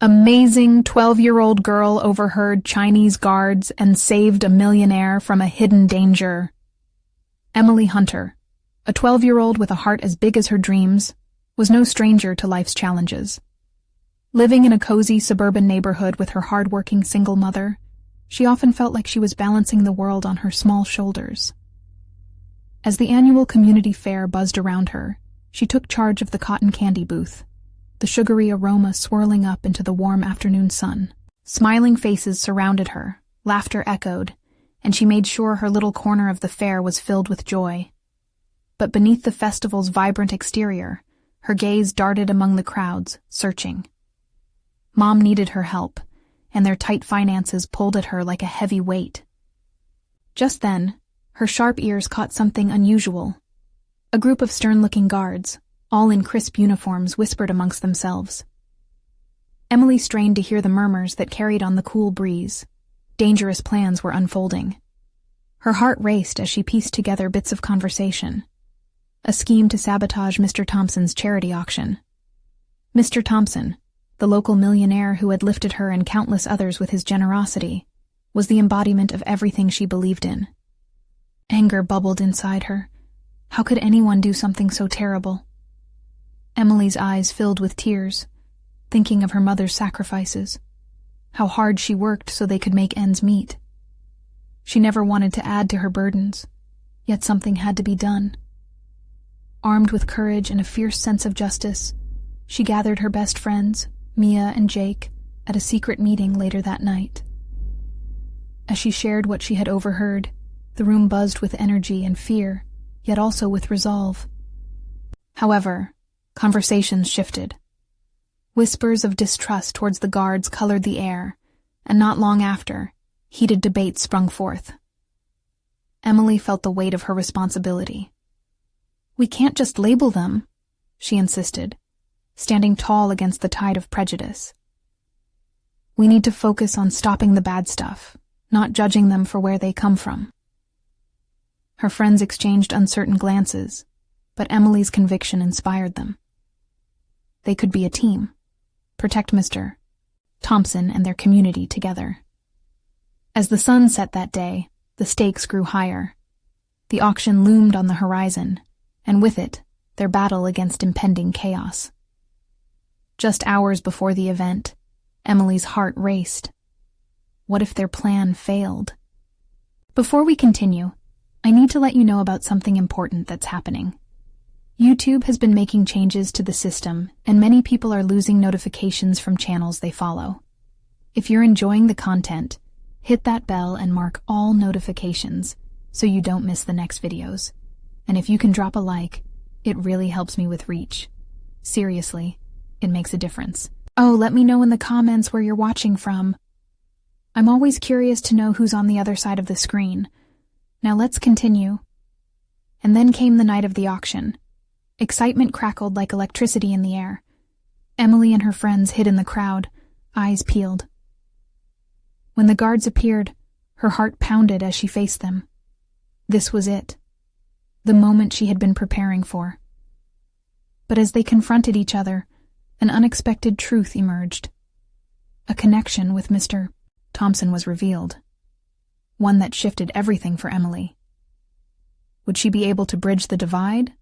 Amazing 12-year-old girl overheard Chinese guards and saved a millionaire from a hidden danger. Emily Hunter, a 12-year-old with a heart as big as her dreams, was no stranger to life's challenges. Living in a cozy suburban neighborhood with her hard-working single mother, she often felt like she was balancing the world on her small shoulders. As the annual community fair buzzed around her, she took charge of the cotton candy booth, the sugary aroma swirling up into the warm afternoon sun. Smiling faces surrounded her, laughter echoed, and she made sure her little corner of the fair was filled with joy. But beneath the festival's vibrant exterior, her gaze darted among the crowds, searching. Mom needed her help, and their tight finances pulled at her like a heavy weight. Just then, her sharp ears caught something unusual. A group of stern-looking guards, all in crisp uniforms, whispered amongst themselves. Emily strained to hear the murmurs that carried on the cool breeze. Dangerous plans were unfolding. Her heart raced as she pieced together bits of conversation. A scheme to sabotage Mr. Thompson's charity auction. Mr. Thompson, the local millionaire who had lifted her and countless others with his generosity, was the embodiment of everything she believed in. Anger bubbled inside her. How could anyone do something so terrible? Emily's eyes filled with tears, thinking of her mother's sacrifices, how hard she worked so they could make ends meet. She never wanted to add to her burdens, yet something had to be done. Armed with courage and a fierce sense of justice, she gathered her best friends, Mia and Jake, at a secret meeting later that night. As she shared what she had overheard, the room buzzed with energy and fear, yet also with resolve. However, conversations shifted. Whispers of distrust towards the guards colored the air, and not long after, heated debates sprung forth. Emily felt the weight of her responsibility. "We can't just label them," she insisted, standing tall against the tide of prejudice. "We need to focus on stopping the bad stuff, not judging them for where they come from." Her friends exchanged uncertain glances, but Emily's conviction inspired them. They could be a team, protect Mr. Thompson and their community together. As the sun set that day, the stakes grew higher. The auction loomed on the horizon, and with it, their battle against impending chaos. Just hours before the event, Emily's heart raced. What if their plan failed? Before we continue, I need to let you know about something important that's happening. YouTube has been making changes to the system, and many people are losing notifications from channels they follow. If you're enjoying the content, hit that bell and mark all notifications so you don't miss the next videos. And if you can drop a like, it really helps me with reach. Seriously, it makes a difference. Oh, let me know in the comments where you're watching from. I'm always curious to know who's on the other side of the screen. Now let's continue. And then came the night of the auction. Excitement crackled like electricity in the air. Emily and her friends hid in the crowd, eyes peeled. When the guards appeared, her heart pounded as she faced them. This was it, the moment she had been preparing for. But as they confronted each other, an unexpected truth emerged. A connection with Mr. Thompson was revealed, one that shifted everything for Emily. Would she be able to bridge the divide?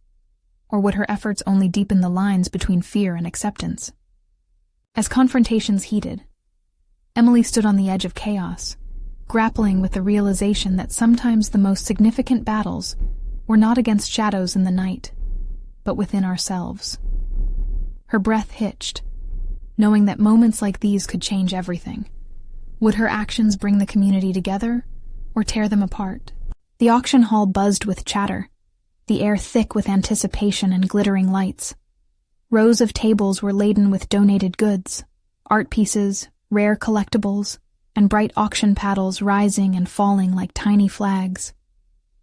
Or would her efforts only deepen the lines between fear and acceptance? As confrontations heated, Emily stood on the edge of chaos, grappling with the realization that sometimes the most significant battles were not against shadows in the night, but within ourselves. Her breath hitched, knowing that moments like these could change everything. Would her actions bring the community together, or tear them apart? The auction hall buzzed with chatter, the air thick with anticipation and glittering lights. Rows of tables were laden with donated goods, art pieces, rare collectibles, and bright auction paddles rising and falling like tiny flags.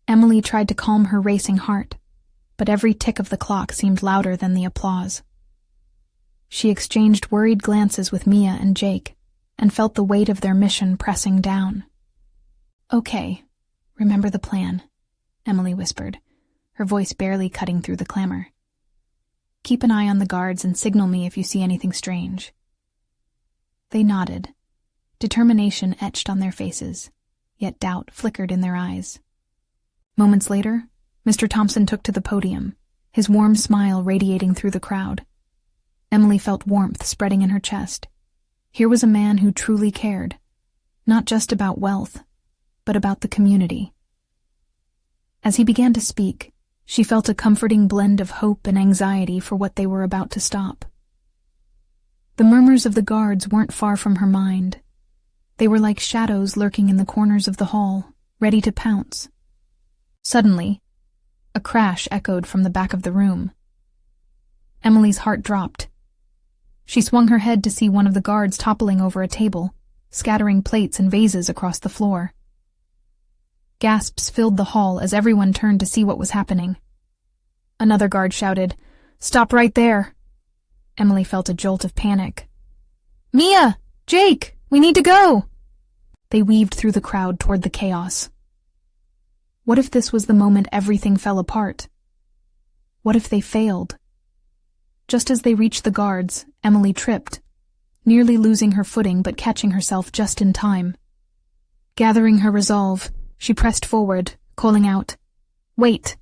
Emily tried to calm her racing heart, but every tick of the clock seemed louder than the applause. She exchanged worried glances with Mia and Jake, and felt the weight of their mission pressing down. "Okay, remember the plan," Emily whispered, her voice barely cutting through the clamor. "Keep an eye on the guards and signal me if you see anything strange." They nodded. Determination etched on their faces, yet doubt flickered in their eyes. Moments later, Mr. Thompson took to the podium, his warm smile radiating through the crowd. Emily felt warmth spreading in her chest. Here was a man who truly cared, not just about wealth, but about the community. As he began to speak, she felt a comforting blend of hope and anxiety for what they were about to stop. The murmurs of the guards weren't far from her mind. They were like shadows lurking in the corners of the hall, ready to pounce. Suddenly, a crash echoed from the back of the room. Emily's heart dropped. She swung her head to see one of the guards toppling over a table, scattering plates and vases across the floor. Gasps filled the hall as everyone turned to see what was happening. Another guard shouted, "Stop right there!" Emily felt a jolt of panic. "Mia! Jake! We need to go!" They weaved through the crowd toward the chaos. What if this was the moment everything fell apart? What if they failed? Just as they reached the guards, Emily tripped, nearly losing her footing but catching herself just in time. Gathering her resolve, she pressed forward, calling out, "Wait!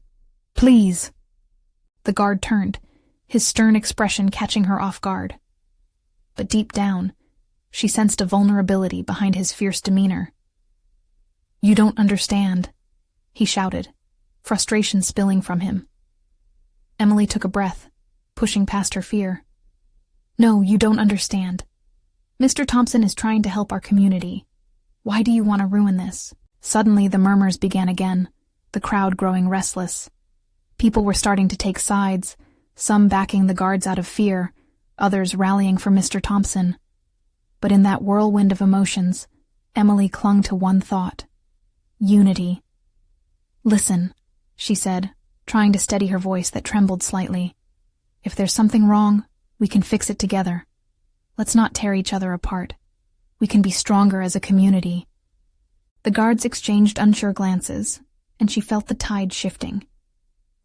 Please!" The guard turned, his stern expression catching her off guard. But deep down, she sensed a vulnerability behind his fierce demeanor. "You don't understand," he shouted, frustration spilling from him. Emily took a breath, pushing past her fear. "No, you don't understand. Mr. Thompson is trying to help our community. Why do you want to ruin this?" Suddenly the murmurs began again, the crowd growing restless. People were starting to take sides, some backing the guards out of fear, others rallying for Mr. Thompson. But in that whirlwind of emotions, Emily clung to one thought: unity. "Listen," she said, trying to steady her voice that trembled slightly. "If there's something wrong, we can fix it together. Let's not tear each other apart. We can be stronger as a community." The guards exchanged unsure glances, and she felt the tide shifting.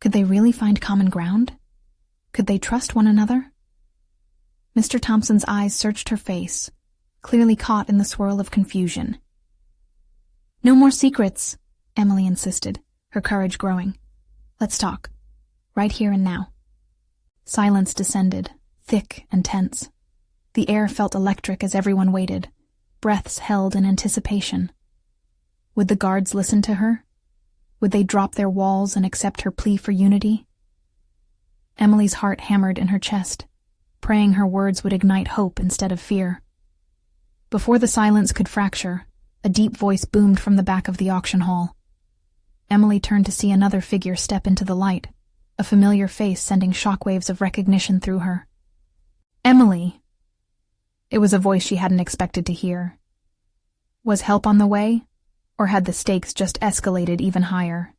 Could they really find common ground? Could they trust one another? Mr. Thompson's eyes searched her face, clearly caught in the swirl of confusion. "No more secrets," Emily insisted, her courage growing. "Let's talk. Right here and now." Silence descended, thick and tense. The air felt electric as everyone waited, breaths held in anticipation. Would the guards listen to her? Would they drop their walls and accept her plea for unity? Emily's heart hammered in her chest, praying her words would ignite hope instead of fear. Before the silence could fracture, a deep voice boomed from the back of the auction hall. Emily turned to see another figure step into the light, a familiar face sending shockwaves of recognition through her. "Emily!" It was a voice she hadn't expected to hear. Was help on the way, or had the stakes just escalated even higher?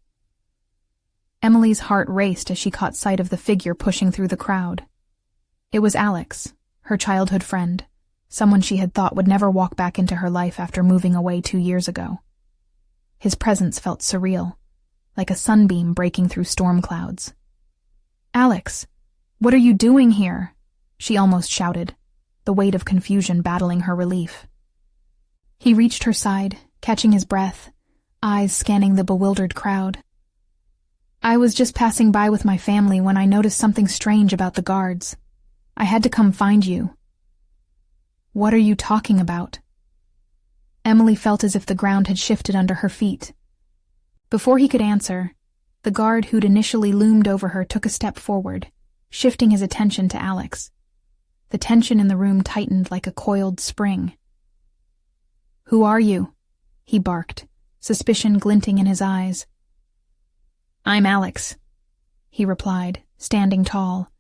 Emily's heart raced as she caught sight of the figure pushing through the crowd. It was Alex, her childhood friend, someone she had thought would never walk back into her life after moving away 2 years ago. His presence felt surreal, like a sunbeam breaking through storm clouds. "Alex, what are you doing here?" she almost shouted, the weight of confusion battling her relief. He reached her side, catching his breath, eyes scanning the bewildered crowd. "I was just passing by with my family when I noticed something strange about the guards. I had to come find you." "What are you talking about?" Emily felt as if the ground had shifted under her feet. Before he could answer, the guard who'd initially loomed over her took a step forward, shifting his attention to Alex. The tension in the room tightened like a coiled spring. "Who are you?" he barked, suspicion glinting in his eyes. "I'm Alex," he replied, standing tall.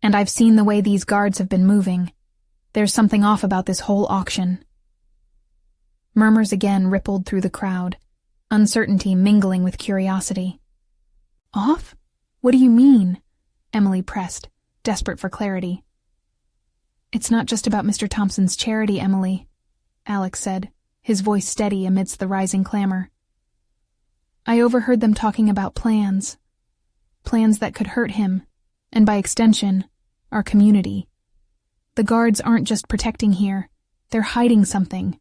"And I've seen the way these guards have been moving. There's something off about this whole auction." Murmurs again rippled through the crowd, uncertainty mingling with curiosity. "Off? What do you mean?" Emily pressed, desperate for clarity. "It's not just about Mr. Thompson's charity, Emily," Alex said, his voice steady amidst the rising clamor. "I overheard them talking about plans that could hurt him, and by extension, our community. The guards aren't just protecting here, They're hiding something.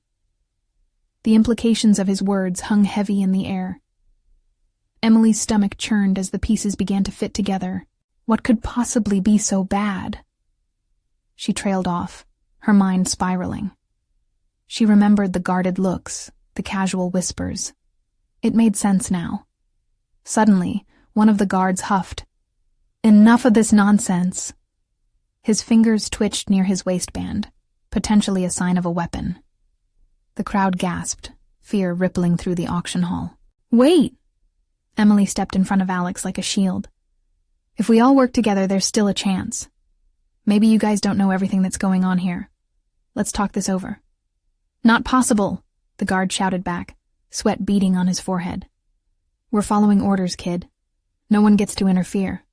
The implications of his words hung heavy in the air. Emily's stomach churned as the pieces began to fit together. What could possibly be so bad? She trailed off, her mind spiraling. She remembered the guarded looks, the casual whispers. It made sense now. Suddenly, one of the guards huffed. "Enough of this nonsense." His fingers twitched near his waistband, potentially a sign of a weapon. The crowd gasped, fear rippling through the auction hall. "Wait!" Emily stepped in front of Alex like a shield. "If we all work together, there's still a chance. Maybe you guys don't know everything that's going on here. Let's talk this over." "Not possible," the guard shouted back, sweat beading on his forehead. "We're following orders, kid. No one gets to interfere."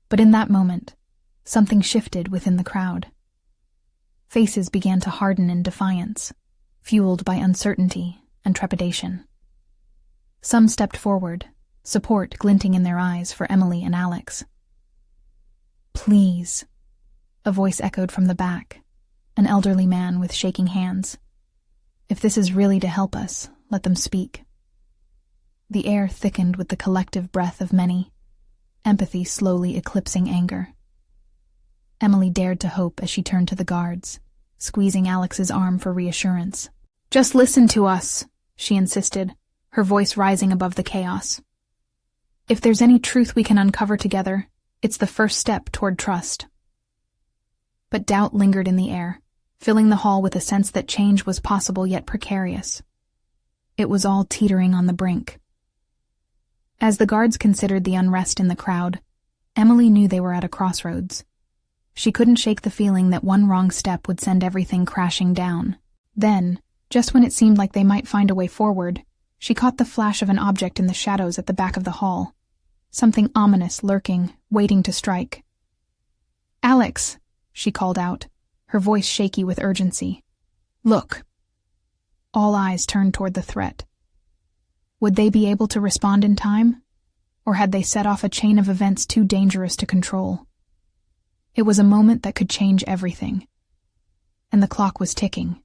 But in that moment, something shifted within the crowd. Faces began to harden in defiance, fueled by uncertainty and trepidation. Some stepped forward, support glinting in their eyes for Emily and Alex. "Please," a voice echoed from the back, an elderly man with shaking hands. "If this is really to help us, let them speak." The air thickened with the collective breath of many, empathy slowly eclipsing anger. Emily dared to hope as she turned to the guards, squeezing Alex's arm for reassurance. "Just listen to us," she insisted, her voice rising above the chaos. "If there's any truth we can uncover together, it's the first step toward trust." But doubt lingered in the air, filling the hall with a sense that change was possible yet precarious. It was all teetering on the brink. As the guards considered the unrest in the crowd, Emily knew they were at a crossroads. She couldn't shake the feeling that one wrong step would send everything crashing down. Then, just when it seemed like they might find a way forward, she caught the flash of an object in the shadows at the back of the hall. Something ominous lurking, waiting to strike. "Alex," she called out, her voice shaky with urgency. "Look." All eyes turned toward the threat. Would they be able to respond in time? Or had they set off a chain of events too dangerous to control? It was a moment that could change everything. And the clock was ticking.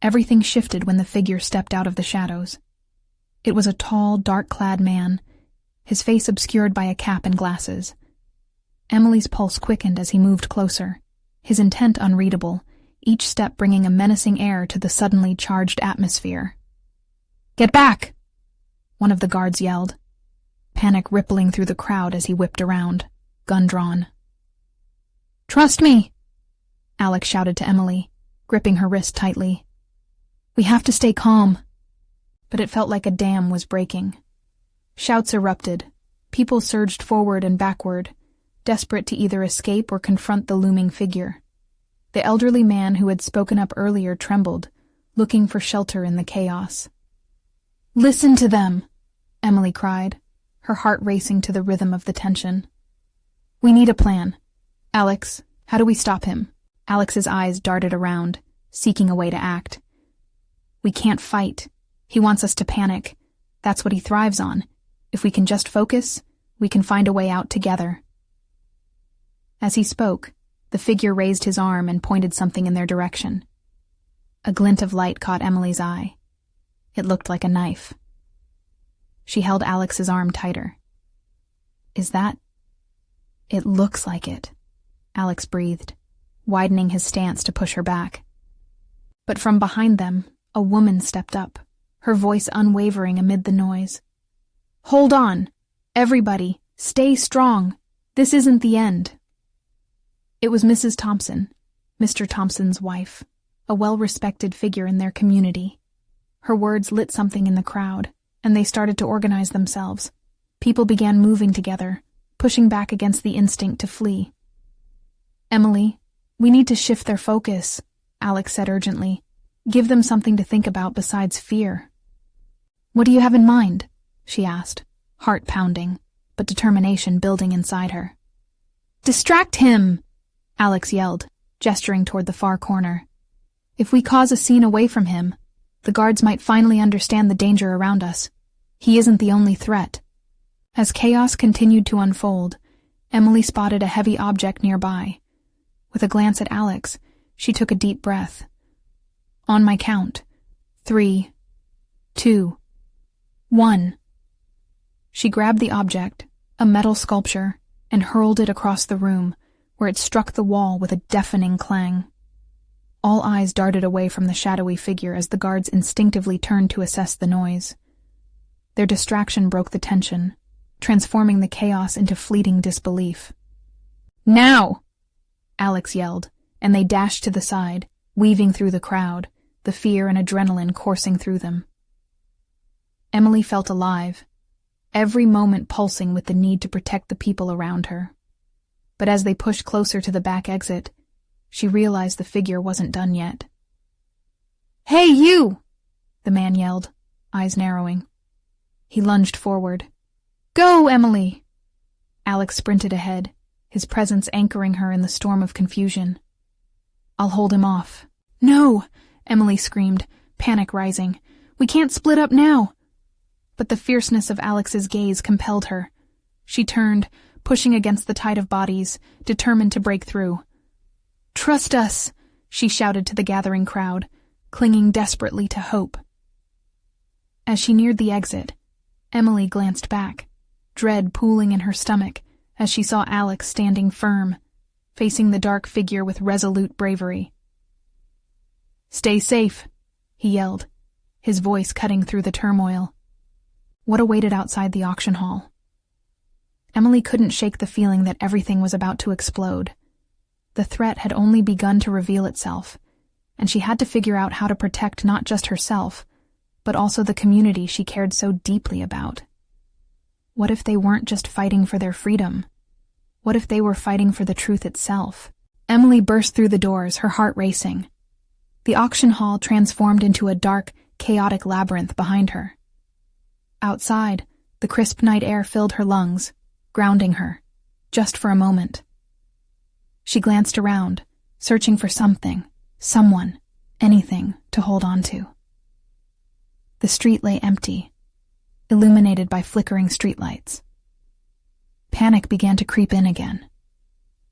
Everything shifted when the figure stepped out of the shadows. It was a tall, dark-clad man, his face obscured by a cap and glasses. Emily's pulse quickened as he moved closer, his intent unreadable, each step bringing a menacing air to the suddenly charged atmosphere. "Get back!" one of the guards yelled, panic rippling through the crowd as he whipped around, gun drawn. "Trust me!" Alex shouted to Emily, gripping her wrist tightly. "We have to stay calm." But it felt like a dam was breaking. Shouts erupted. People surged forward and backward, desperate to either escape or confront the looming figure. The elderly man who had spoken up earlier trembled, looking for shelter in the chaos. "Listen to them!" Emily cried, her heart racing to the rhythm of the tension. "We need a plan. Alex, how do we stop him?" Alex's eyes darted around, seeking a way to act. "We can't fight. He wants us to panic. That's what he thrives on. If we can just focus, we can find a way out together." As he spoke, the figure raised his arm and pointed something in their direction. A glint of light caught Emily's eye. It looked like a knife. She held Alex's arm tighter. "Is that—" "It looks like it," Alex breathed, widening his stance to push her back. But from behind them, a woman stepped up, her voice unwavering amid the noise. "Hold on! Everybody, stay strong! This isn't the end!" It was Mrs. Thompson, Mr. Thompson's wife, a well-respected figure in their community. Her words lit something in the crowd, and they started to organize themselves. People began moving together, pushing back against the instinct to flee. "Emily, we need to shift their focus," Alex said urgently. "Give them something to think about besides fear." "What do you have in mind?" she asked, heart pounding, but determination building inside her. "Distract him!" Alex yelled, gesturing toward the far corner. "If we cause a scene away from him, the guards might finally understand the danger around us. He isn't the only threat." As chaos continued to unfold, Emily spotted a heavy object nearby. With a glance at Alex, she took a deep breath, On my count. 3, 2, 1. She grabbed the object, a metal sculpture, and hurled it across the room, where it struck the wall with a deafening clang. All eyes darted away from the shadowy figure as the guards instinctively turned to assess the noise. Their distraction broke the tension, transforming the chaos into fleeting disbelief. "Now!" Alex yelled, and they dashed to the side, weaving through the crowd, the fear and adrenaline coursing through them. Emily felt alive, every moment pulsing with the need to protect the people around her. But as they pushed closer to the back exit, she realized the figure wasn't done yet. "Hey, you!" the man yelled, eyes narrowing. He lunged forward. "Go, Emily!" Alex sprinted ahead, his presence anchoring her in the storm of confusion. "I'll hold him off." "No!" Emily screamed, panic rising. "We can't split up now!" But the fierceness of Alex's gaze compelled her. She turned, pushing against the tide of bodies, determined to break through. "Trust us!" she shouted to the gathering crowd, clinging desperately to hope. As she neared the exit, Emily glanced back, dread pooling in her stomach as she saw Alex standing firm, facing the dark figure with resolute bravery. "Stay safe," he yelled, his voice cutting through the turmoil. What awaited outside the auction hall? Emily couldn't shake the feeling that everything was about to explode. The threat had only begun to reveal itself, and she had to figure out how to protect not just herself, but also the community she cared so deeply about. What if they weren't just fighting for their freedom? What if they were fighting for the truth itself? Emily burst through the doors, her heart racing. The auction hall transformed into a dark, chaotic labyrinth behind her. Outside, the crisp night air filled her lungs, grounding her, just for a moment. She glanced around, searching for something, someone, anything to hold on to. The street lay empty, illuminated by flickering streetlights. Panic began to creep in again.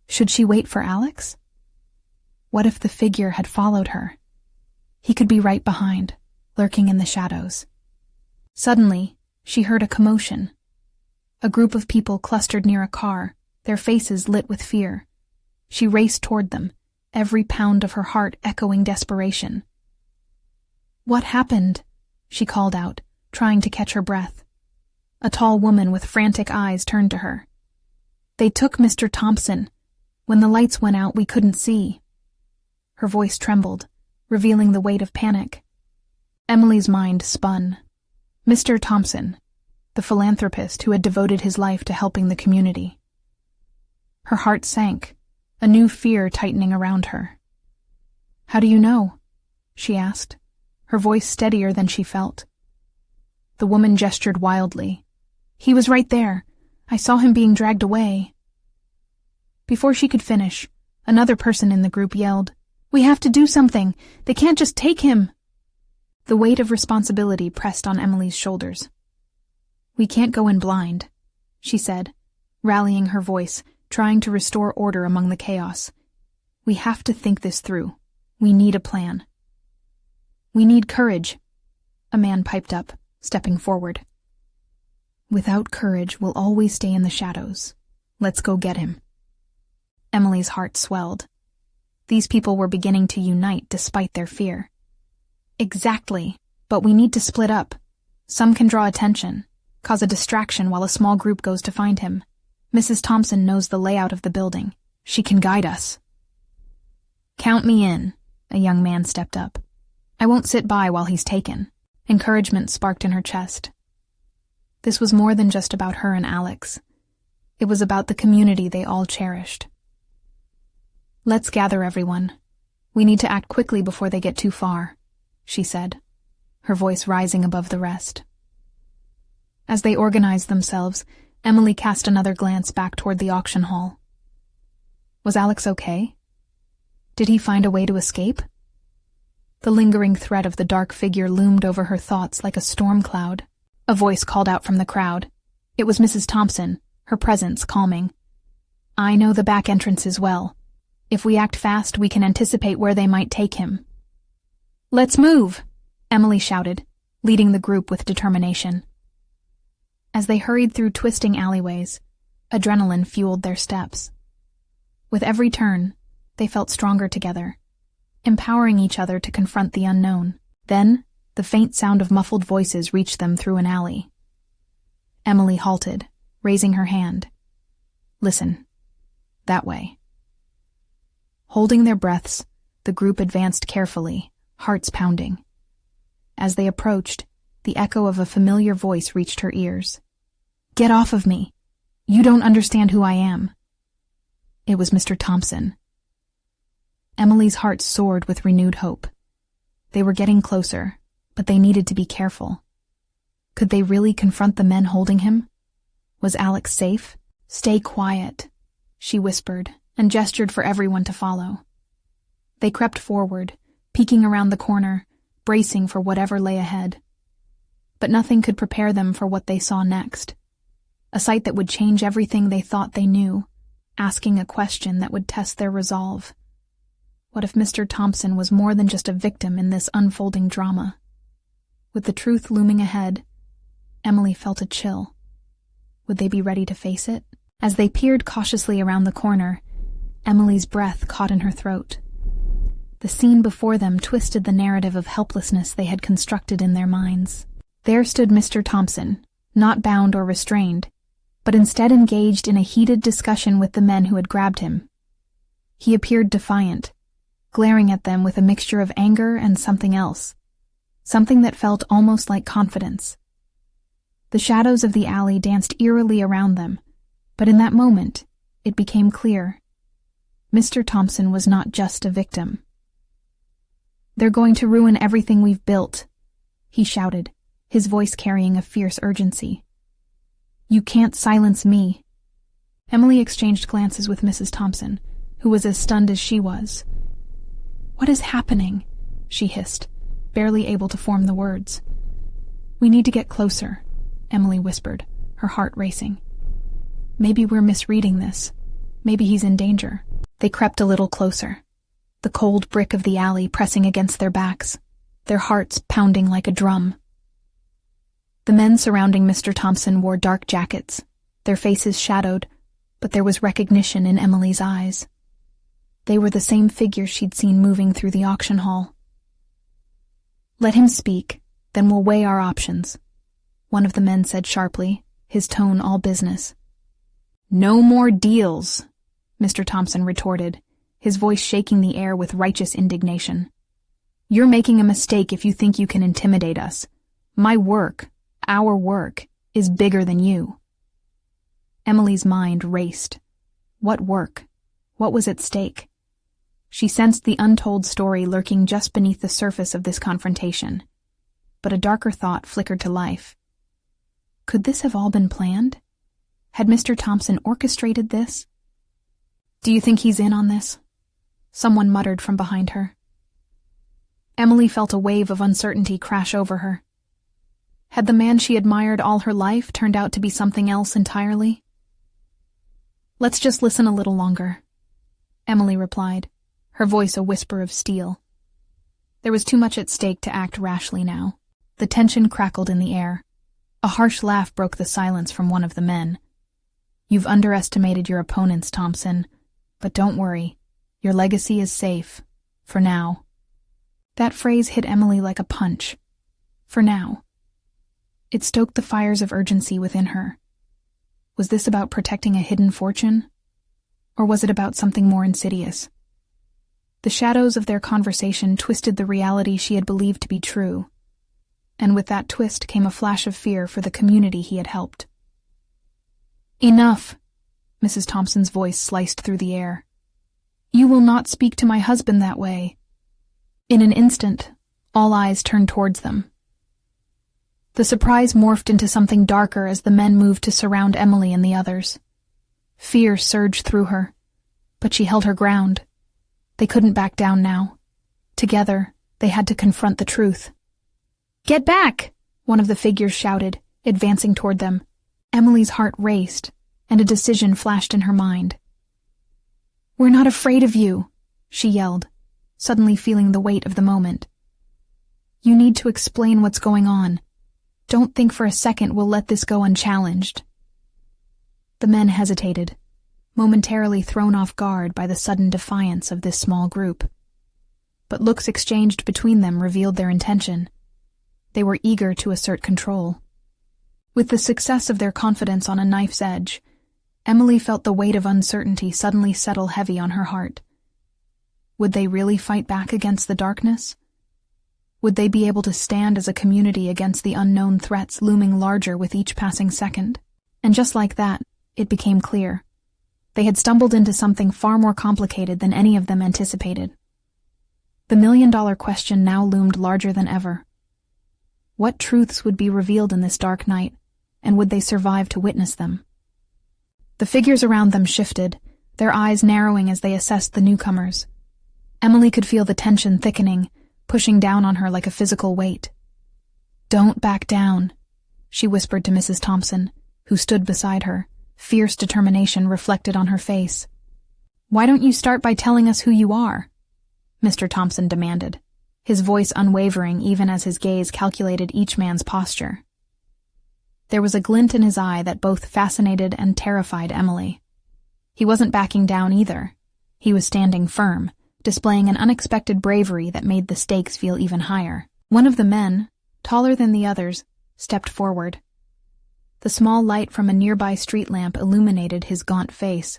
Should she wait for Alex? What if the figure had followed her? He could be right behind, lurking in the shadows. Suddenly, she heard a commotion. A group of people clustered near a car, their faces lit with fear. She raced toward them, every pound of her heart echoing desperation. "What happened?" she called out, trying to catch her breath. A tall woman with frantic eyes turned to her. "They took Mr. Thompson. When the lights went out, we couldn't see." Her voice trembled, revealing the weight of panic. Emily's mind spun. Mr. Thompson, the philanthropist who had devoted his life to helping the community. Her heart sank, a new fear tightening around her. "How do you know?" she asked, her voice steadier than she felt. The woman gestured wildly. "He was right there. I saw him being dragged away." Before she could finish, another person in the group yelled, "We have to do something. They can't just take him." The weight of responsibility pressed on Emily's shoulders. "We can't go in blind," she said, rallying her voice, trying to restore order among the chaos. "We have to think this through. We need a plan." "We need courage," a man piped up, stepping forward. "Without courage, we'll always stay in the shadows. Let's go get him." Emily's heart swelled. These people were beginning to unite despite their fear. "Exactly, but we need to split up. Some can draw attention, cause a distraction while a small group goes to find him. Mrs. Thompson knows the layout of the building. She can guide us." "Count me in," a young man stepped up. "I won't sit by while he's taken." Encouragement sparked in her chest. This was more than just about her and Alex. It was about the community they all cherished. "Let's gather everyone. We need to act quickly before they get too far," she said, her voice rising above the rest. As they organized themselves, Emily cast another glance back toward the auction hall. Was Alex okay? Did he find a way to escape? The lingering threat of the dark figure loomed over her thoughts like a storm cloud. A voice called out from the crowd. It was Mrs. Thompson, her presence calming. "I know the back entrances well. If we act fast, we can anticipate where they might take him." "Let's move!" Emily shouted, leading the group with determination. As they hurried through twisting alleyways, adrenaline fueled their steps. With every turn, they felt stronger together, empowering each other to confront the unknown. Then, the faint sound of muffled voices reached them through an alley. Emily halted, raising her hand. "Listen. That way." Holding their breaths, the group advanced carefully, hearts pounding. As they approached, the echo of a familiar voice reached her ears. "Get off of me! You don't understand who I am." It was Mr. Thompson. Emily's heart soared with renewed hope. They were getting closer, but they needed to be careful. Could they really confront the men holding him? Was Alex safe? "Stay quiet," she whispered, and gestured for everyone to follow. They crept forward, peeking around the corner, bracing for whatever lay ahead. But nothing could prepare them for what they saw next. A sight that would change everything they thought they knew, asking a question that would test their resolve. What if Mr. Thompson was more than just a victim in this unfolding drama? With the truth looming ahead, Emily felt a chill. Would they be ready to face it? As they peered cautiously around the corner, Emily's breath caught in her throat. The scene before them twisted the narrative of helplessness they had constructed in their minds. There stood Mr. Thompson, not bound or restrained, but instead engaged in a heated discussion with the men who had grabbed him. He appeared defiant, glaring at them with a mixture of anger and something else, something that felt almost like confidence. The shadows of the alley danced eerily around them, but in that moment, it became clear. Mr. Thompson was not just a victim. "They're going to ruin everything we've built," he shouted, his voice carrying a fierce urgency. "You can't silence me." Emily exchanged glances with Mrs. Thompson, who was as stunned as she was. "What is happening?" she hissed, barely able to form the words. "We need to get closer," Emily whispered, her heart racing. "Maybe we're misreading this. Maybe he's in danger." They crept a little closer, the cold brick of the alley pressing against their backs, their hearts pounding like a drum. The men surrounding Mr. Thompson wore dark jackets, their faces shadowed, but there was recognition in Emily's eyes. They were the same figures she'd seen moving through the auction hall. "Let him speak, then we'll weigh our options," one of the men said sharply, his tone all business. "No more deals," Mr. Thompson retorted, his voice shaking the air with righteous indignation. "You're making a mistake if you think you can intimidate us. My work, our work, is bigger than you." Emily's mind raced. What work? What was at stake? She sensed the untold story lurking just beneath the surface of this confrontation. But a darker thought flickered to life. Could this have all been planned? Had Mr. Thompson orchestrated this? "Do you think he's in on this?" someone muttered from behind her. Emily felt a wave of uncertainty crash over her. Had the man she admired all her life turned out to be something else entirely? "Let's just listen a little longer," Emily replied, her voice a whisper of steel. There was too much at stake to act rashly now. The tension crackled in the air. A harsh laugh broke the silence from one of the men. "You've underestimated your opponents, Thompson, but don't worry. Your legacy is safe. For now." That phrase hit Emily like a punch. For now. It stoked the fires of urgency within her. Was this about protecting a hidden fortune? Or was it about something more insidious? The shadows of their conversation twisted the reality she had believed to be true, and with that twist came a flash of fear for the community he had helped. "Enough," Mrs. Thompson's voice sliced through the air. "You will not speak to my husband that way." In an instant, all eyes turned towards them. The surprise morphed into something darker as the men moved to surround Emily and the others. Fear surged through her, but she held her ground. They couldn't back down now. Together, they had to confront the truth. "Get back!" one of the figures shouted, advancing toward them. Emily's heart raced, and a decision flashed in her mind. "We're not afraid of you," she yelled, suddenly feeling the weight of the moment. You need to explain what's going on. Don't think for a second we'll let this go unchallenged." The men hesitated, momentarily thrown off guard by the sudden defiance of this small group. But looks exchanged between them revealed their intention. They were eager to assert control. With the success of their confidence on a knife's edge, Emily felt the weight of uncertainty suddenly settle heavy on her heart. Would they really fight back against the darkness? Would they be able to stand as a community against the unknown threats looming larger with each passing second? And just like that, it became clear. They had stumbled into something far more complicated than any of them anticipated. The million-dollar question now loomed larger than ever. What truths would be revealed in this dark night, and would they survive to witness them? The figures around them shifted, their eyes narrowing as they assessed the newcomers. Emily could feel the tension thickening, pushing down on her like a physical weight. "Don't back down," she whispered to Mrs. Thompson, who stood beside her, fierce determination reflected on her face. "Why don't you start by telling us who you are?" Mr. Thompson demanded, his voice unwavering even as his gaze calculated each man's posture. There was a glint in his eye that both fascinated and terrified Emily. He wasn't backing down either. He was standing firm, displaying an unexpected bravery that made the stakes feel even higher. One of the men, taller than the others, stepped forward. The small light from a nearby street lamp illuminated his gaunt face.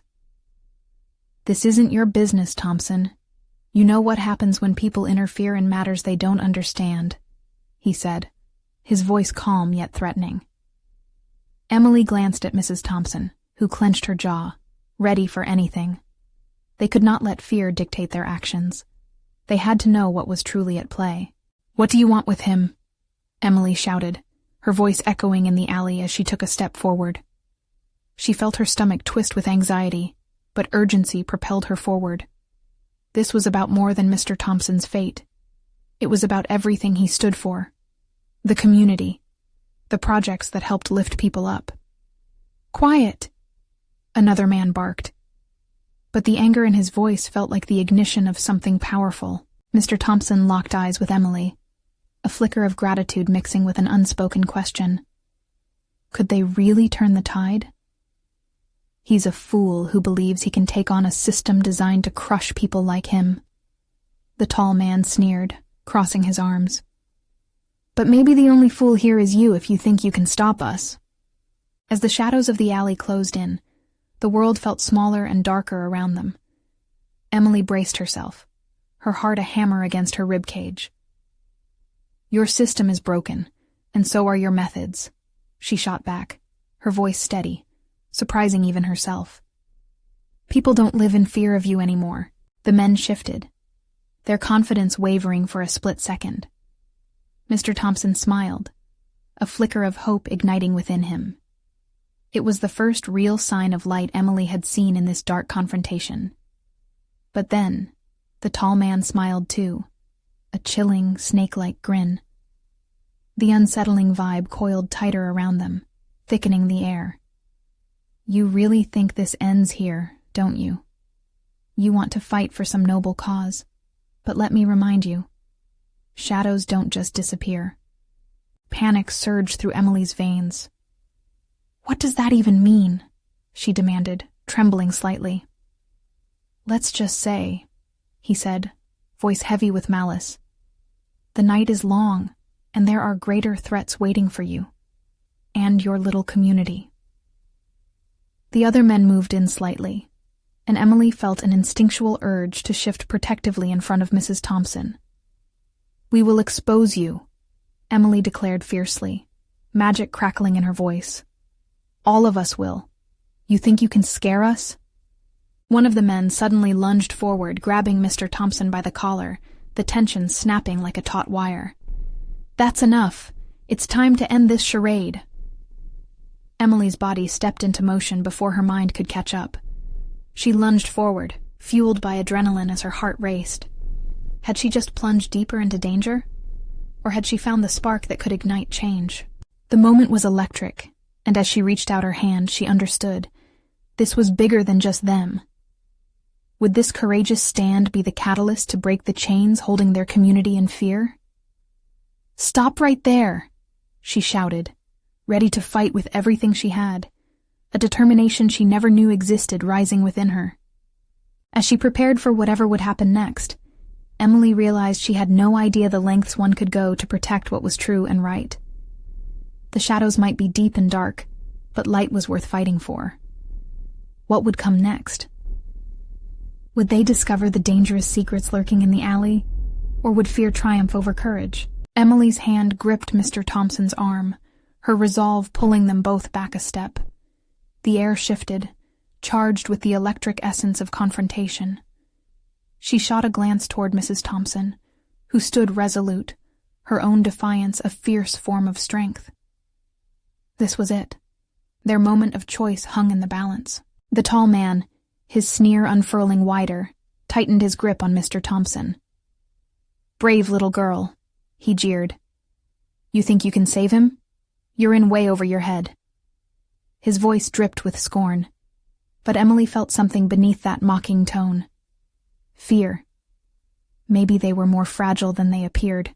"This isn't your business, Thompson. You know what happens when people interfere in matters they don't understand," he said, his voice calm yet threatening. Emily glanced at Mrs. Thompson, who clenched her jaw, ready for anything. They could not let fear dictate their actions. They had to know what was truly at play. "What do you want with him?" Emily shouted, her voice echoing in the alley as she took a step forward. She felt her stomach twist with anxiety, but urgency propelled her forward. This was about more than Mr. Thompson's fate. It was about everything he stood for. The community. The projects that helped lift people up. "Quiet!" another man barked. But the anger in his voice felt like the ignition of something powerful. Mr. Thompson locked eyes with Emily, a flicker of gratitude mixing with an unspoken question. Could they really turn the tide? "He's a fool who believes he can take on a system designed to crush people like him," the tall man sneered, crossing his arms. "But maybe the only fool here is you if you think you can stop us." As the shadows of the alley closed in, the world felt smaller and darker around them. Emily braced herself, her heart a hammer against her ribcage. "Your system is broken, and so are your methods," she shot back, her voice steady, surprising even herself. "People don't live in fear of you anymore." The men shifted, their confidence wavering for a split second. Mr. Thompson smiled, a flicker of hope igniting within him. It was the first real sign of light Emily had seen in this dark confrontation. But then, the tall man smiled too, a chilling, snake-like grin. The unsettling vibe coiled tighter around them, thickening the air. "You really think this ends here, don't you? You want to fight for some noble cause, but let me remind you, shadows don't just disappear." Panic surged through Emily's veins. "What does that even mean?" she demanded, trembling slightly. "Let's just say," he said, voice heavy with malice, "the night is long, and there are greater threats waiting for you, and your little community." The other men moved in slightly, and Emily felt an instinctual urge to shift protectively in front of Mrs. Thompson. "We will expose you," Emily declared fiercely, magic crackling in her voice. "All of us will. You think you can scare us?" One of the men suddenly lunged forward, grabbing Mr. Thompson by the collar, the tension snapping like a taut wire. "That's enough. It's time to end this charade." Emily's body stepped into motion before her mind could catch up. She lunged forward, fueled by adrenaline as her heart raced. Had she just plunged deeper into danger? Or had she found the spark that could ignite change? The moment was electric, and as she reached out her hand, she understood. This was bigger than just them. Would this courageous stand be the catalyst to break the chains holding their community in fear? "Stop right there!" she shouted, ready to fight with everything she had, a determination she never knew existed rising within her. As she prepared for whatever would happen next, Emily realized she had no idea the lengths one could go to protect what was true and right. The shadows might be deep and dark, but light was worth fighting for. What would come next? Would they discover the dangerous secrets lurking in the alley, or would fear triumph over courage? Emily's hand gripped Mr. Thompson's arm, her resolve pulling them both back a step. The air shifted, charged with the electric essence of confrontation. She shot a glance toward Mrs. Thompson, who stood resolute, her own defiance a fierce form of strength. This was it. Their moment of choice hung in the balance. The tall man, his sneer unfurling wider, tightened his grip on Mr. Thompson. "Brave little girl," he jeered. "You think you can save him? You're in way over your head." His voice dripped with scorn, but Emily felt something beneath that mocking tone. Fear. Maybe they were more fragile than they appeared.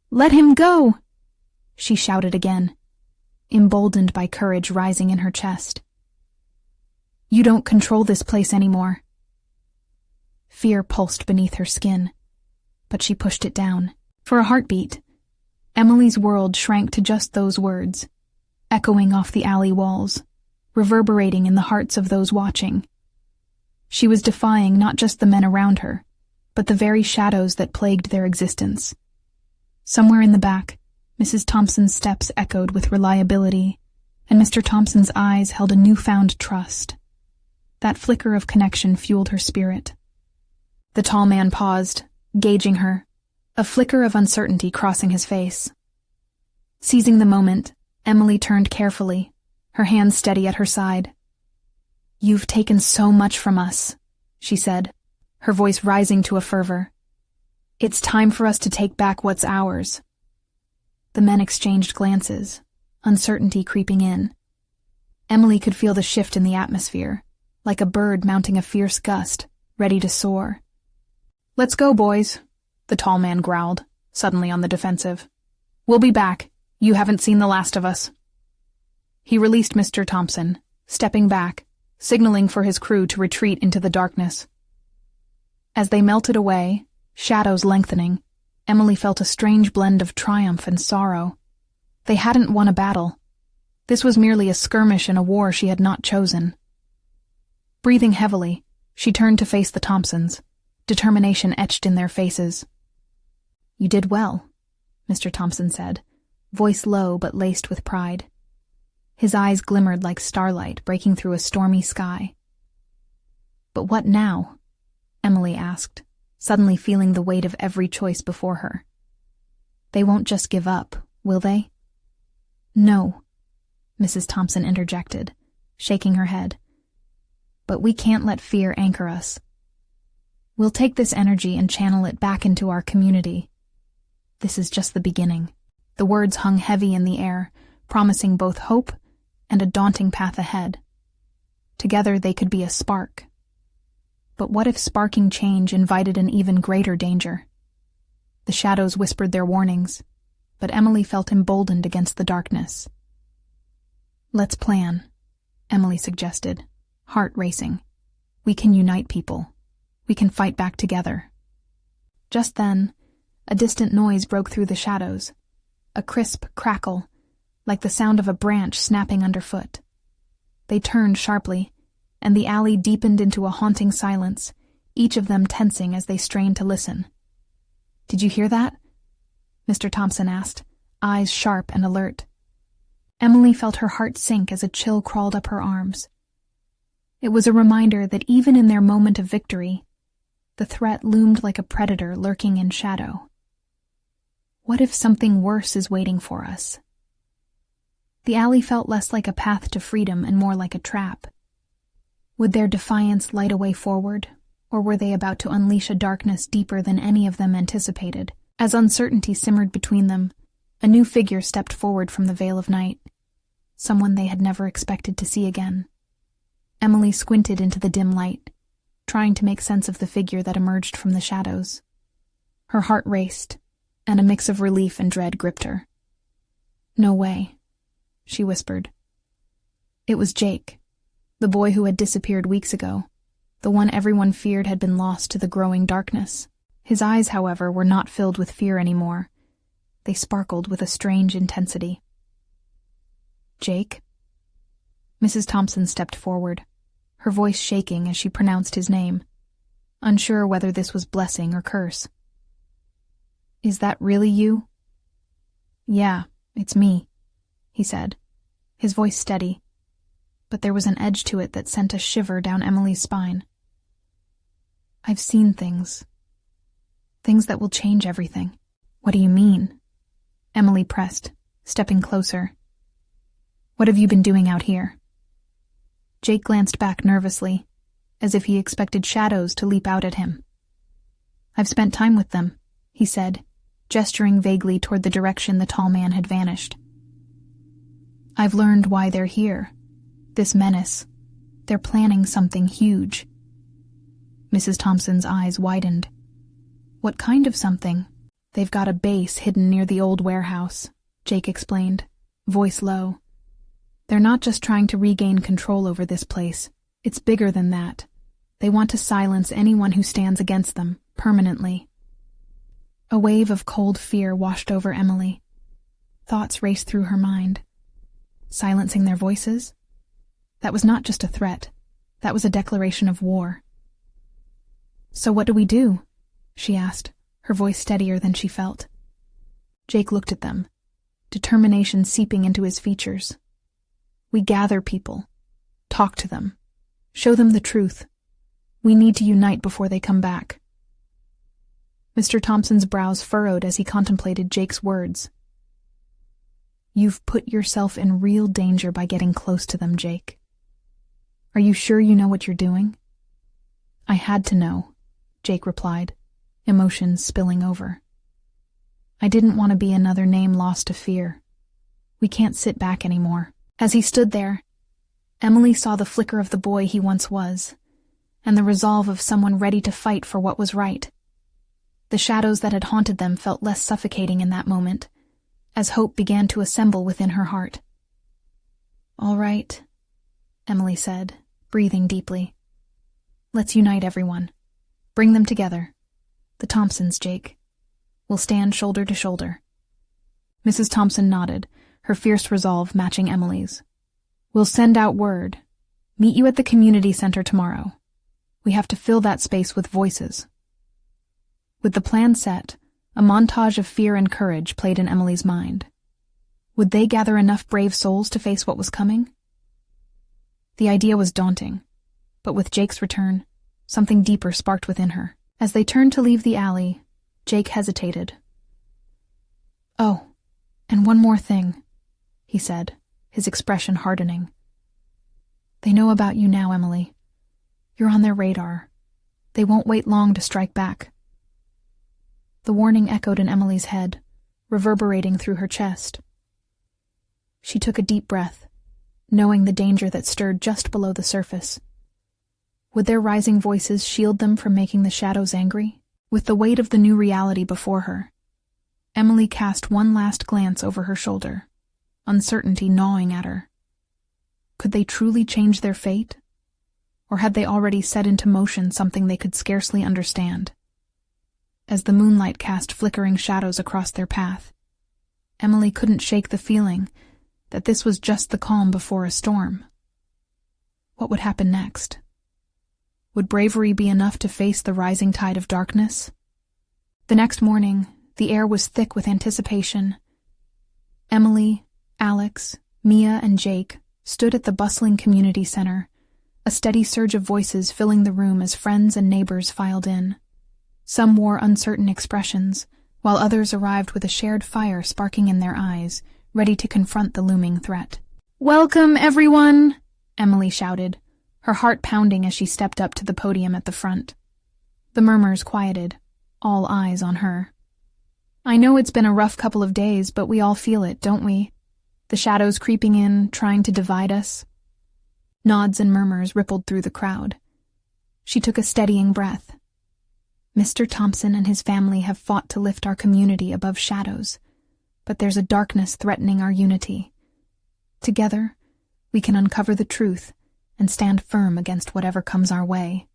"Let him go!" she shouted again, emboldened by courage rising in her chest. "You don't control this place anymore." Fear pulsed beneath her skin, but she pushed it down. For a heartbeat, Emily's world shrank to just those words, echoing off the alley walls, reverberating in the hearts of those watching. She was defying not just the men around her, but the very shadows that plagued their existence. Somewhere in the back, Mrs. Thompson's steps echoed with reliability, and Mr. Thompson's eyes held a newfound trust. That flicker of connection fueled her spirit. The tall man paused, gauging her, a flicker of uncertainty crossing his face. Seizing the moment, Emily turned carefully, her hands steady at her side. "You've taken so much from us," she said, her voice rising to a fervor. "It's time for us to take back what's ours." The men exchanged glances, uncertainty creeping in. Emily could feel the shift in the atmosphere, like a bird mounting a fierce gust, ready to soar. "Let's go, boys," the tall man growled, suddenly on the defensive. "We'll be back. You haven't seen the last of us." He released Mr. Thompson, stepping back, signaling for his crew to retreat into the darkness. As they melted away, shadows lengthening, Emily felt a strange blend of triumph and sorrow. They hadn't won a battle. This was merely a skirmish in a war she had not chosen. Breathing heavily, she turned to face the Thompsons, determination etched in their faces. "You did well," Mr. Thompson said, voice low but laced with pride. His eyes glimmered like starlight breaking through a stormy sky. "But what now?" Emily asked, suddenly feeling the weight of every choice before her. "They won't just give up, will they?" "No," Mrs. Thompson interjected, shaking her head. "But we can't let fear anchor us. We'll take this energy and channel it back into our community. This is just the beginning." The words hung heavy in the air, promising both hope and a daunting path ahead. Together they could be a spark. But what if sparking change invited an even greater danger? The shadows whispered their warnings, but Emily felt emboldened against the darkness. "Let's plan," Emily suggested, heart racing. "We can unite people. We can fight back together." Just then, a distant noise broke through the shadows, a crisp crackle, like the sound of a branch snapping underfoot. They turned sharply, and the alley deepened into a haunting silence, each of them tensing as they strained to listen. "Did you hear that?" Mr. Thompson asked, eyes sharp and alert. Emily felt her heart sink as a chill crawled up her arms. It was a reminder that even in their moment of victory, the threat loomed like a predator lurking in shadow. What if something worse is waiting for us? The alley felt less like a path to freedom and more like a trap. Would their defiance light a way forward, or were they about to unleash a darkness deeper than any of them anticipated? As uncertainty simmered between them, a new figure stepped forward from the veil of night, someone they had never expected to see again. Emily squinted into the dim light, trying to make sense of the figure that emerged from the shadows. Her heart raced, and a mix of relief and dread gripped her. "No way," she whispered. It was Jake, the boy who had disappeared weeks ago, the one everyone feared had been lost to the growing darkness. His eyes, however, were not filled with fear anymore. They sparkled with a strange intensity. "Jake?" Mrs. Thompson stepped forward, her voice shaking as she pronounced his name, unsure whether this was blessing or curse. "Is that really you?" "Yeah, it's me," he said, his voice steady, but there was an edge to it that sent a shiver down Emily's spine. "I've seen things. Things that will change everything." "What do you mean?" Emily pressed, stepping closer. "What have you been doing out here?" Jake glanced back nervously, as if he expected shadows to leap out at him. "I've spent time with them," he said, gesturing vaguely toward the direction the tall man had vanished. "I've learned why they're here. This menace. They're planning something huge." Mrs. Thompson's eyes widened. "What kind of something?" "They've got a base hidden near the old warehouse," Jake explained, voice low. "They're not just trying to regain control over this place. It's bigger than that. They want to silence anyone who stands against them, permanently." A wave of cold fear washed over Emily. Thoughts raced through her mind. Silencing their voices? That was not just a threat. That was a declaration of war. "So what do we do?" she asked, her voice steadier than she felt. Jake looked at them, determination seeping into his features. "We gather people, talk to them, show them the truth. We need to unite before they come back." Mr. Thompson's brows furrowed as he contemplated Jake's words. "You've put yourself in real danger by getting close to them, Jake. Are you sure you know what you're doing?" "I had to know," Jake replied, emotions spilling over. "I didn't want to be another name lost to fear. We can't sit back anymore." As he stood there, Emily saw the flicker of the boy he once was, and the resolve of someone ready to fight for what was right. The shadows that had haunted them felt less suffocating in that moment, as hope began to assemble within her heart. "All right," Emily said, breathing deeply. "Let's unite everyone. Bring them together. The Thompsons, Jake. We'll stand shoulder to shoulder." Mrs. Thompson nodded, her fierce resolve matching Emily's. "We'll send out word. Meet you at the community center tomorrow. We have to fill that space with voices." With the plan set, a montage of fear and courage played in Emily's mind. Would they gather enough brave souls to face what was coming? The idea was daunting, but with Jake's return, something deeper sparked within her. As they turned to leave the alley, Jake hesitated. "Oh, and one more thing," he said, his expression hardening. "They know about you now, Emily. You're on their radar. They won't wait long to strike back." The warning echoed in Emily's head, reverberating through her chest. She took a deep breath, knowing the danger that stirred just below the surface. Would their rising voices shield them from making the shadows angry? With the weight of the new reality before her, Emily cast one last glance over her shoulder, uncertainty gnawing at her. Could they truly change their fate? Or had they already set into motion something they could scarcely understand? As the moonlight cast flickering shadows across their path, Emily couldn't shake the feeling that this was just the calm before a storm. What would happen next? Would bravery be enough to face the rising tide of darkness? The next morning, the air was thick with anticipation. Emily, Alex, Mia, and Jake stood at the bustling community center, a steady surge of voices filling the room as friends and neighbors filed in. Some wore uncertain expressions, while others arrived with a shared fire sparking in their eyes, ready to confront the looming threat. "Welcome, everyone!" Emily shouted, her heart pounding as she stepped up to the podium at the front. The murmurs quieted, all eyes on her. "I know it's been a rough couple of days, but we all feel it, don't we? The shadows creeping in, trying to divide us." Nods and murmurs rippled through the crowd. She took a steadying breath. Mr. Thompson and his family have fought to lift our community above shadows, but there's a darkness threatening our unity. Together, we can uncover the truth and stand firm against whatever comes our way."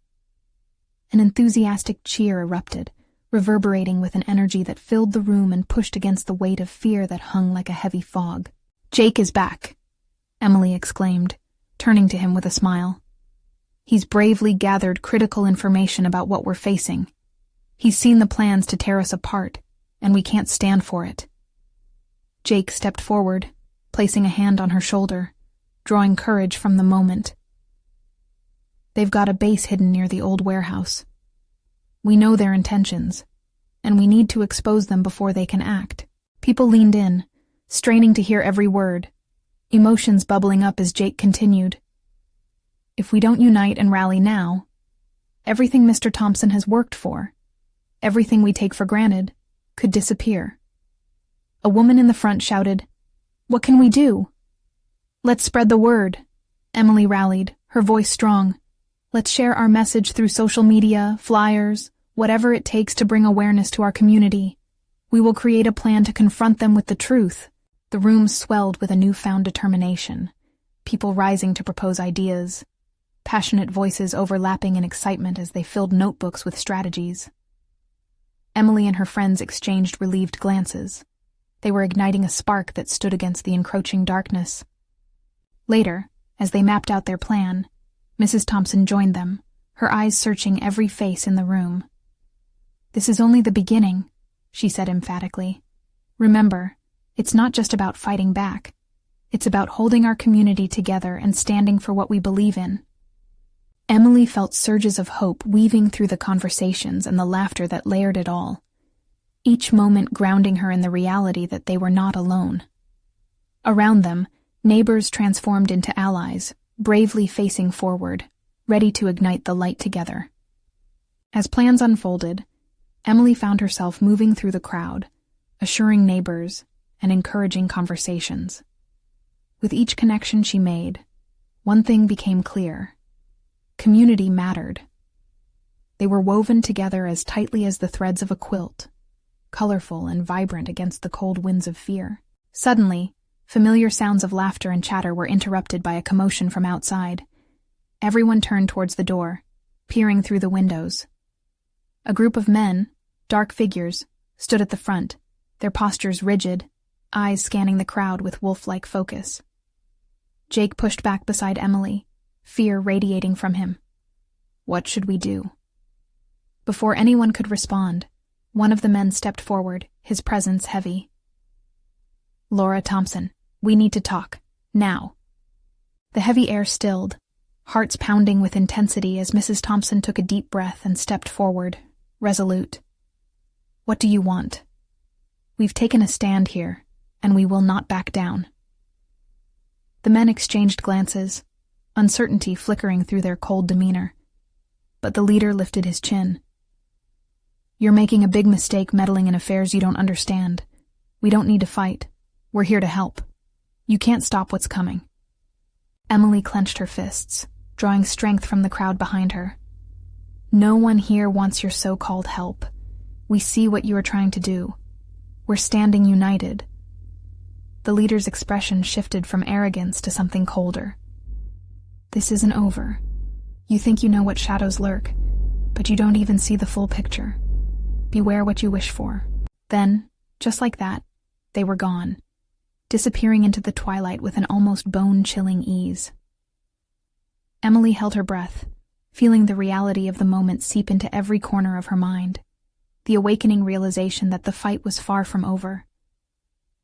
An enthusiastic cheer erupted, reverberating with an energy that filled the room and pushed against the weight of fear that hung like a heavy fog. "Jake is back," Emily exclaimed, turning to him with a smile. "He's bravely gathered critical information about what we're facing. He's seen the plans to tear us apart, and we can't stand for it." Jake stepped forward, placing a hand on her shoulder, drawing courage from the moment. "They've got a base hidden near the old warehouse. We know their intentions, and we need to expose them before they can act." People leaned in, straining to hear every word, emotions bubbling up as Jake continued. "If we don't unite and rally now, everything Mr. Thompson has worked for, everything we take for granted, could disappear." A woman in the front shouted, "What can we do?" "Let's spread the word," Emily rallied, her voice strong. "Let's share our message through social media, flyers, whatever it takes to bring awareness to our community. We will create a plan to confront them with the truth." The room swelled with a newfound determination, people rising to propose ideas, passionate voices overlapping in excitement as they filled notebooks with strategies. Emily and her friends exchanged relieved glances. They were igniting a spark that stood against the encroaching darkness. Later, as they mapped out their plan, Mrs. Thompson joined them, her eyes searching every face in the room. "This is only the beginning," she said emphatically. "Remember, it's not just about fighting back. It's about holding our community together and standing for what we believe in." Emily felt surges of hope weaving through the conversations and the laughter that layered it all, each moment grounding her in the reality that they were not alone. Around them, neighbors transformed into allies, bravely facing forward, ready to ignite the light together. As plans unfolded, Emily found herself moving through the crowd, assuring neighbors and encouraging conversations. With each connection she made, one thing became clear. Community mattered. They were woven together as tightly as the threads of a quilt, colorful and vibrant against the cold winds of fear. Suddenly, familiar sounds of laughter and chatter were interrupted by a commotion from outside. Everyone turned towards the door, peering through the windows. A group of men, dark figures, stood at the front, their postures rigid, eyes scanning the crowd with wolf-like focus. Jake pushed back beside Emily, fear radiating from him. "What should we do?" Before anyone could respond, one of the men stepped forward, his presence heavy. "Laura Thompson, we need to talk, now." The heavy air stilled, hearts pounding with intensity as Mrs. Thompson took a deep breath and stepped forward, resolute. "What do you want?" "We've taken a stand here, and we will not back down." The men exchanged glances, uncertainty flickering through their cold demeanor. But the leader lifted his chin. "You're making a big mistake meddling in affairs you don't understand. We don't need to fight. We're here to help. You can't stop what's coming." Emily clenched her fists, drawing strength from the crowd behind her. "No one here wants your so-called help. We see what you are trying to do. We're standing united." The leader's expression shifted from arrogance to something colder. "This isn't over. You think you know what shadows lurk, but you don't even see the full picture. Beware what you wish for." Then, just like that, they were gone, disappearing into the twilight with an almost bone-chilling ease. Emily held her breath, feeling the reality of the moment seep into every corner of her mind, the awakening realization that the fight was far from over.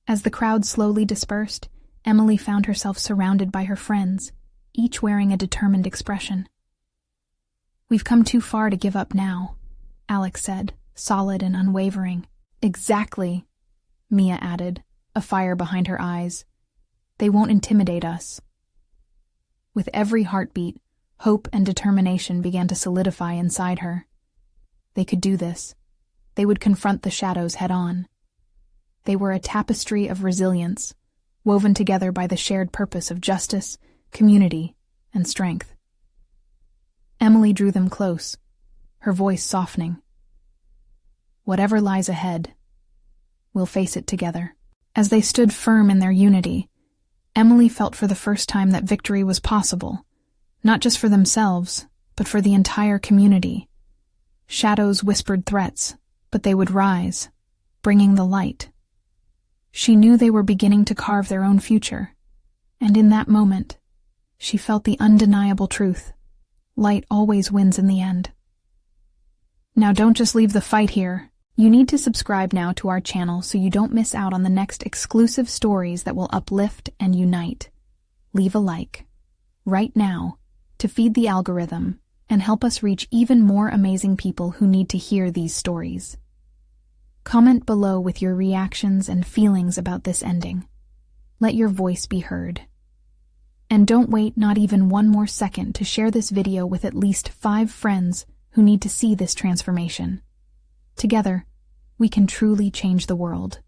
As the crowd slowly dispersed, Emily found herself surrounded by her friends, each wearing a determined expression. "We've come too far to give up now," Alex said, solid and unwavering. "Exactly," Mia added, a fire behind her eyes. "They won't intimidate us." With every heartbeat, hope and determination began to solidify inside her. They could do this. They would confront the shadows head-on. They were a tapestry of resilience, woven together by the shared purpose of justice, community, and strength. Emily drew them close, her voice softening. Whatever lies ahead, we'll face it together. As they stood firm in their unity, Emily felt for the first time that victory was possible, not just for themselves, but for the entire community. Shadows whispered threats, but they would rise, bringing the light. She knew they were beginning to carve their own future, and in that moment, she felt the undeniable truth. Light always wins in the end. Now don't just leave the fight here. You need to subscribe now to our channel so you don't miss out on the next exclusive stories that will uplift and unite. Leave a like right now to feed the algorithm and help us reach even more amazing people who need to hear these stories. Comment below with your reactions and feelings about this ending. Let your voice be heard. And don't wait not even one more second to share this video with at least 5 friends who need to see this transformation. Together, we can truly change the world.